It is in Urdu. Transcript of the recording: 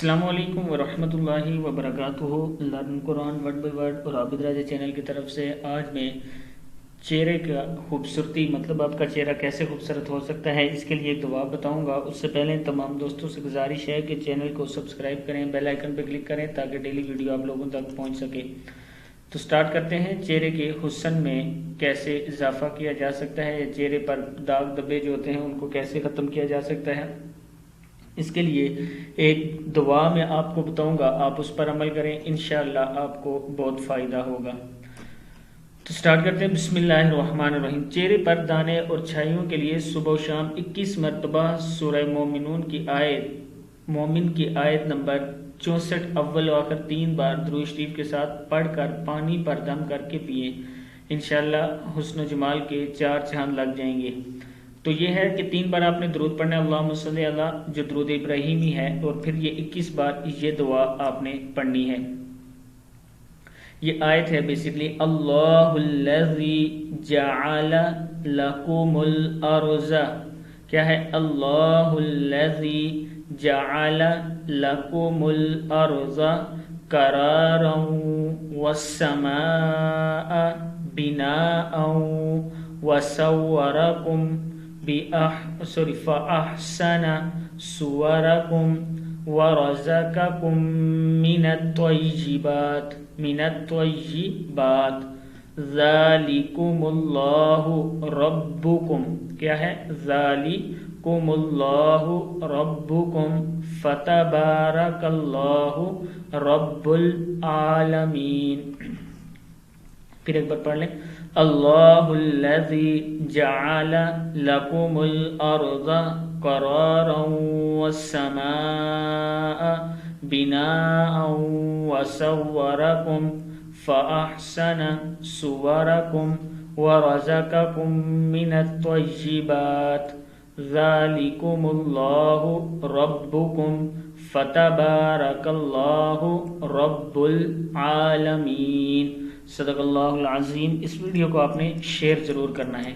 السلام علیکم ورحمۃ اللہ وبرکاتہ۔ Learn Quran word by word اور عابد راجہ چینل کی طرف سے آج میں چہرے کا خوبصورتی مطلب آپ کا چہرہ کیسے خوبصورت ہو سکتا ہے اس کے لیے ایک دعا بتاؤں گا۔ اس سے پہلے تمام دوستوں سے گزارش ہے کہ چینل کو سبسکرائب کریں، بیل آئیکن پہ کلک کریں تاکہ ڈیلی ویڈیو آپ لوگوں تک پہنچ سکے۔ تو سٹارٹ کرتے ہیں چہرے کے حسن میں کیسے اضافہ کیا جا سکتا ہے، یا چہرے پر داغ دبے جو ہوتے ہیں ان کو کیسے ختم کیا جا سکتا ہے۔ اس کے لیے ایک دعا میں آپ کو بتاؤں گا، آپ اس پر عمل کریں، انشاءاللہ آپ کو بہت فائدہ ہوگا۔ تو سٹارٹ کرتے ہیں، بسم اللہ الرحمن الرحیم۔ چہرے پر دانے اور چھائیوں کے لیے صبح و شام 21 مرتبہ سورہ مومن کی آیت نمبر 64 اول و آخر 3 بار درود شریف کے ساتھ پڑھ کر پانی پر دم کر کے پیئیں، انشاءاللہ حسن و جمال کے 4 چاند لگ جائیں گے۔ تو یہ ہے کہ 3 بار آپ نے درود پڑھنا ہے، اللہم صلی علی، جو درود ابراہیمی ہے، اور پھر یہ 21 بار یہ دعا آپ نے پڑھنی ہے۔ یہ آیت ہے بیسیکلی، اللہ الذی جعل لکم الارض، کیا ہے؟ اللہ الذی جعل لکم الارض قرارا والسماء بناء وصورکم فأحسن صورکم ورزقکم من الطیبات ذالکم اللہ ربکم، کیا ہے؟ ذالکم اللہ ربکم فتبارک اللہ رب العالمین۔ پھر ایک بار پڑھ لیں، اللہ الذی جعل لکم الارض قرارا والسماء بناء وصورکم فأحسن صورکم ورزقکم من الطیبات ذالکم اللہ ربکم فتبارک اللہ رب العالمین۔ صدق اللہ العظیم۔ اس ویڈیو کو آپ نے شیئر ضرور کرنا ہے۔